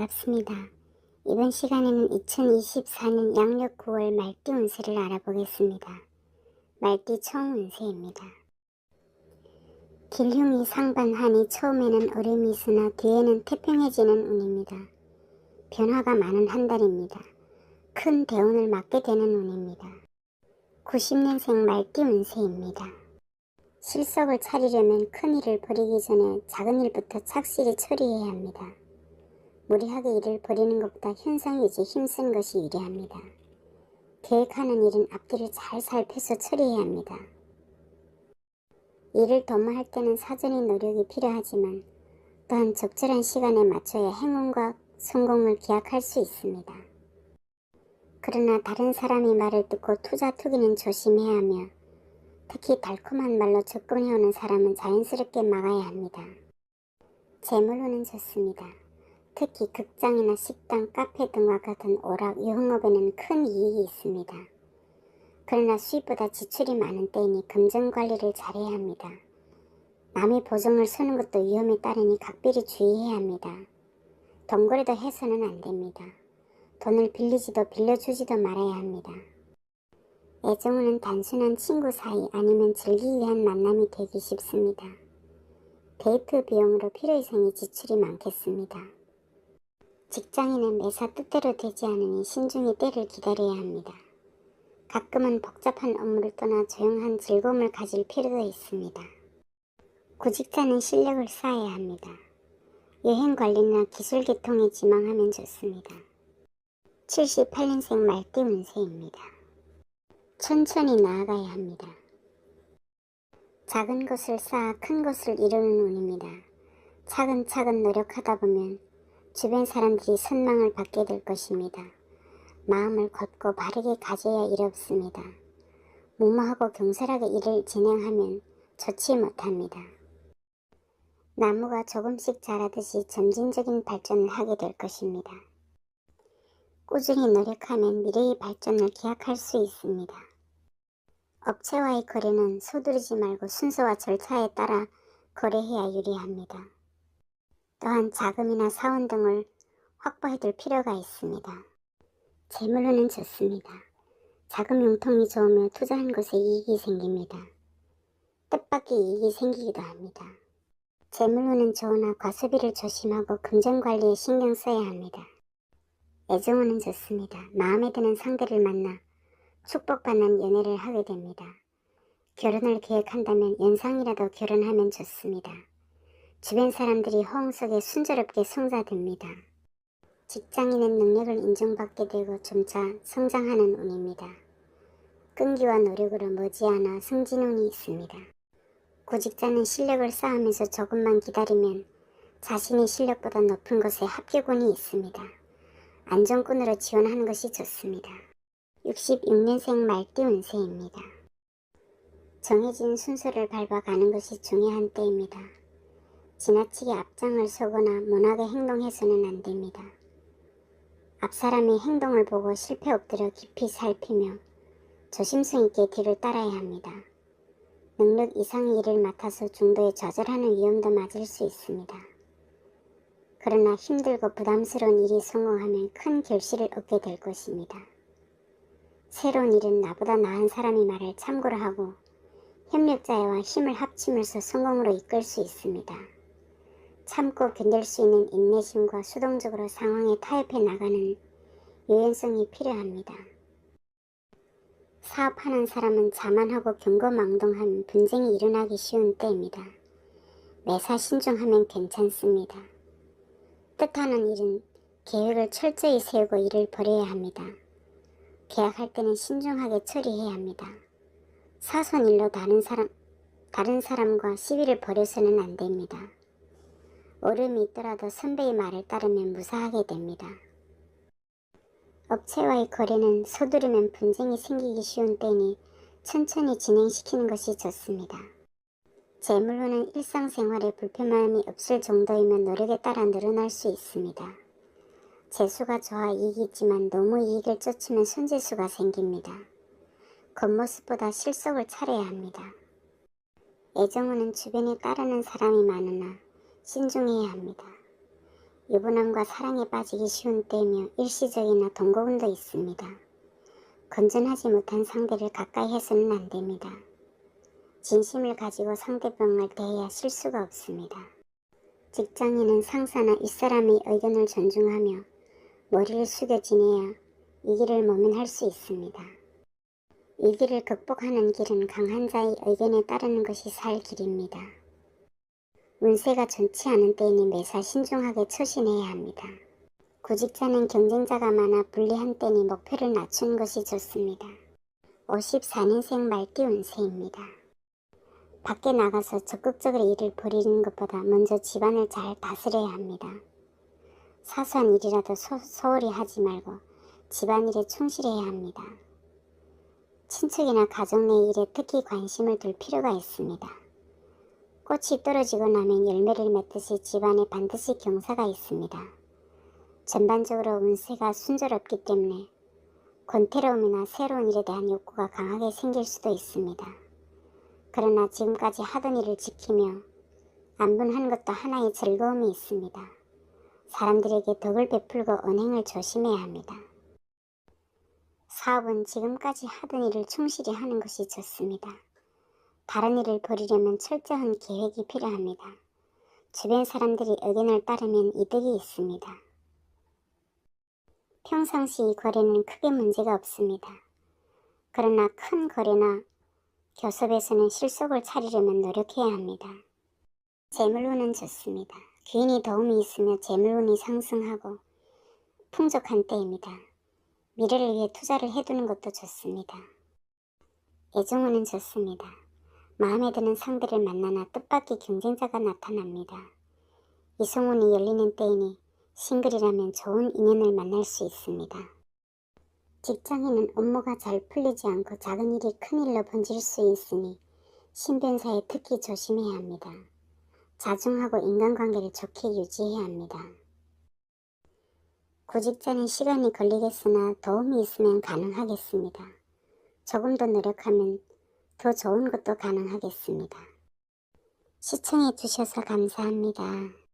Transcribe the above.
반갑습니다. 이번 시간에는 2024년 양력 9월 말띠 운세를 알아보겠습니다. 말띠 총 운세입니다. 길흉이 상반하니 처음에는 어려움이 있으나 뒤에는 태평해지는 운입니다. 변화가 많은 한 달입니다. 큰 대운을 맞게 되는 운입니다. 90년생 말띠 운세입니다. 실속을 차리려면 큰 일을 벌이기 전에 작은 일부터 착실히 처리해야 합니다. 무리하게 일을 벌이는 것보다 현상유지에 힘쓴 것이 유리합니다. 계획하는 일은 앞뒤를 잘 살펴서 처리해야 합니다. 일을 도모할 때는 사전의 노력이 필요하지만 또한 적절한 시간에 맞춰야 행운과 성공을 기약할 수 있습니다. 그러나 다른 사람의 말을 듣고 투기는 조심해야 하며 특히 달콤한 말로 접근해오는 사람은 자연스럽게 막아야 합니다. 재물운은 좋습니다. 특히 극장이나 식당, 카페 등과 같은 오락, 유흥업에는 큰 이익이 있습니다. 그러나 수입보다 지출이 많은 때이니 금전관리를 잘해야 합니다. 남의 보증을 서는 것도 위험에 따르니 각별히 주의해야 합니다. 돈거래도 해서는 안 됩니다. 돈을 빌리지도 빌려주지도 말아야 합니다. 애정운은 단순한 친구 사이 아니면 즐기기 위한 만남이 되기 쉽습니다. 데이트 비용으로 필요 이상의 지출이 많겠습니다. 직장인은 매사 뜻대로 되지 않으니 신중히 때를 기다려야 합니다. 가끔은 복잡한 업무를 떠나 조용한 즐거움을 가질 필요도 있습니다. 구직자는 실력을 쌓아야 합니다. 여행관리나 기술계통에 지망하면 좋습니다. 78년생 말띠 운세입니다. 천천히 나아가야 합니다. 작은 것을 쌓아 큰 것을 이루는 운입니다. 차근차근 노력하다 보면 주변 사람들이 선망을 받게 될 것입니다. 마음을 곧고 바르게 가져야 일 없습니다. 무모하고 경솔하게 일을 진행하면 좋지 못합니다. 나무가 조금씩 자라듯이 점진적인 발전을 하게 될 것입니다. 꾸준히 노력하면 미래의 발전을 기약할 수 있습니다. 업체와의 거래는 서두르지 말고 순서와 절차에 따라 거래해야 유리합니다. 또한 자금이나 사원 등을 확보해둘 필요가 있습니다. 재물운은 좋습니다. 자금 융통이 좋으며 투자한 것에 이익이 생깁니다. 뜻밖의 이익이 생기기도 합니다. 재물운은 좋으나 과소비를 조심하고 금전관리에 신경 써야 합니다. 애정운은 좋습니다. 마음에 드는 상대를 만나 축복받는 연애를 하게 됩니다. 결혼을 계획한다면 연상이라도 결혼하면 좋습니다. 주변 사람들이 호응 속에 순조롭게 성사됩니다. 직장인은 능력을 인정받게 되고 점차 성장하는 운입니다. 끈기와 노력으로 머지않아 승진운이 있습니다. 구직자는 실력을 쌓으면서 조금만 기다리면 자신의 실력보다 높은 곳에 합격운이 있습니다. 안정꾼으로 지원하는 것이 좋습니다. 66년생 말띠 운세입니다. 정해진 순서를 밟아가는 것이 중요한 때입니다. 지나치게 앞장을 서거나 모나게 행동해서는 안 됩니다. 앞사람의 행동을 보고 실패 엎드려 깊이 살피며 조심성 있게 뒤를 따라야 합니다. 능력 이상의 일을 맡아서 중도에 좌절하는 위험도 맞을 수 있습니다. 그러나 힘들고 부담스러운 일이 성공하면 큰 결실을 얻게 될 것입니다. 새로운 일은 나보다 나은 사람의 말을 참고로 하고 협력자와 힘을 합치면서 성공으로 이끌 수 있습니다. 참고 견딜 수 있는 인내심과 수동적으로 상황에 타협해 나가는 유연성이 필요합니다. 사업하는 사람은 자만하고 경거망동한 분쟁이 일어나기 쉬운 때입니다. 매사 신중하면 괜찮습니다. 뜻하는 일은 계획을 철저히 세우고 일을 벌여야 합니다. 계약할 때는 신중하게 처리해야 합니다. 사소한 일로 다른 사람과 시비를 벌여서는 안 됩니다. 어려움이 있더라도 선배의 말을 따르면 무사하게 됩니다. 업체와의 거래는 서두르면 분쟁이 생기기 쉬운 때니 천천히 진행시키는 것이 좋습니다. 재물운은 일상생활에 불편함이 없을 정도이면 노력에 따라 늘어날 수 있습니다. 재수가 좋아 이익이 있지만 너무 이익을 쫓으면 손재수가 생깁니다. 겉모습보다 실속을 차려야 합니다. 애정운은 주변에 따르는 사람이 많으나 신중해야 합니다. 유부남과 사랑에 빠지기 쉬운 때이며 일시적이나 동거운도 있습니다. 건전하지 못한 상대를 가까이 해서는 안 됩니다. 진심을 가지고 상대방을 대해야 실수가 없습니다. 직장인은 상사나 윗사람의 의견을 존중하며 머리를 숙여 지내야 위기를 모면할 수 있습니다. 위기를 극복하는 길은 강한 자의 의견에 따르는 것이 살 길입니다. 운세가 좋지 않은 때에는 매사 신중하게 처신해야 합니다. 구직자는 경쟁자가 많아 불리한 때니 목표를 낮추는 것이 좋습니다. 54년생 말띠 운세입니다. 밖에 나가서 적극적으로 일을 벌이는 것보다 먼저 집안을 잘 다스려야 합니다. 사소한 일이라도 소홀히 하지 말고 집안일에 충실해야 합니다. 친척이나 가족 내 일에 특히 관심을 둘 필요가 있습니다. 꽃이 떨어지고 나면 열매를 맺듯이 집안에 반드시 경사가 있습니다. 전반적으로 운세가 순조롭기 때문에 권태로움이나 새로운 일에 대한 욕구가 강하게 생길 수도 있습니다. 그러나 지금까지 하던 일을 지키며 안분하는 것도 하나의 즐거움이 있습니다. 사람들에게 덕을 베풀고 언행을 조심해야 합니다. 사업은 지금까지 하던 일을 충실히 하는 것이 좋습니다. 다른 일을 벌이려면 철저한 계획이 필요합니다. 주변 사람들이 의견을 따르면 이득이 있습니다. 평상시 거래는 크게 문제가 없습니다. 그러나 큰 거래나 교섭에서는 실속을 차리려면 노력해야 합니다. 재물운은 좋습니다. 귀인이 도움이 있으며 재물운이 상승하고 풍족한 때입니다. 미래를 위해 투자를 해두는 것도 좋습니다. 애정운은 좋습니다. 마음에 드는 상대를 만나나 뜻밖의 경쟁자가 나타납니다. 이성운이 열리는 때이니 싱글이라면 좋은 인연을 만날 수 있습니다. 직장인은 업무가 잘 풀리지 않고 작은 일이 큰 일로 번질 수 있으니 신변사에 특히 조심해야 합니다. 자중하고 인간관계를 좋게 유지해야 합니다. 구직자는 시간이 걸리겠으나 도움이 있으면 가능하겠습니다. 조금 더 노력하면 더 좋은 것도 가능하겠습니다. 시청해 주셔서 감사합니다.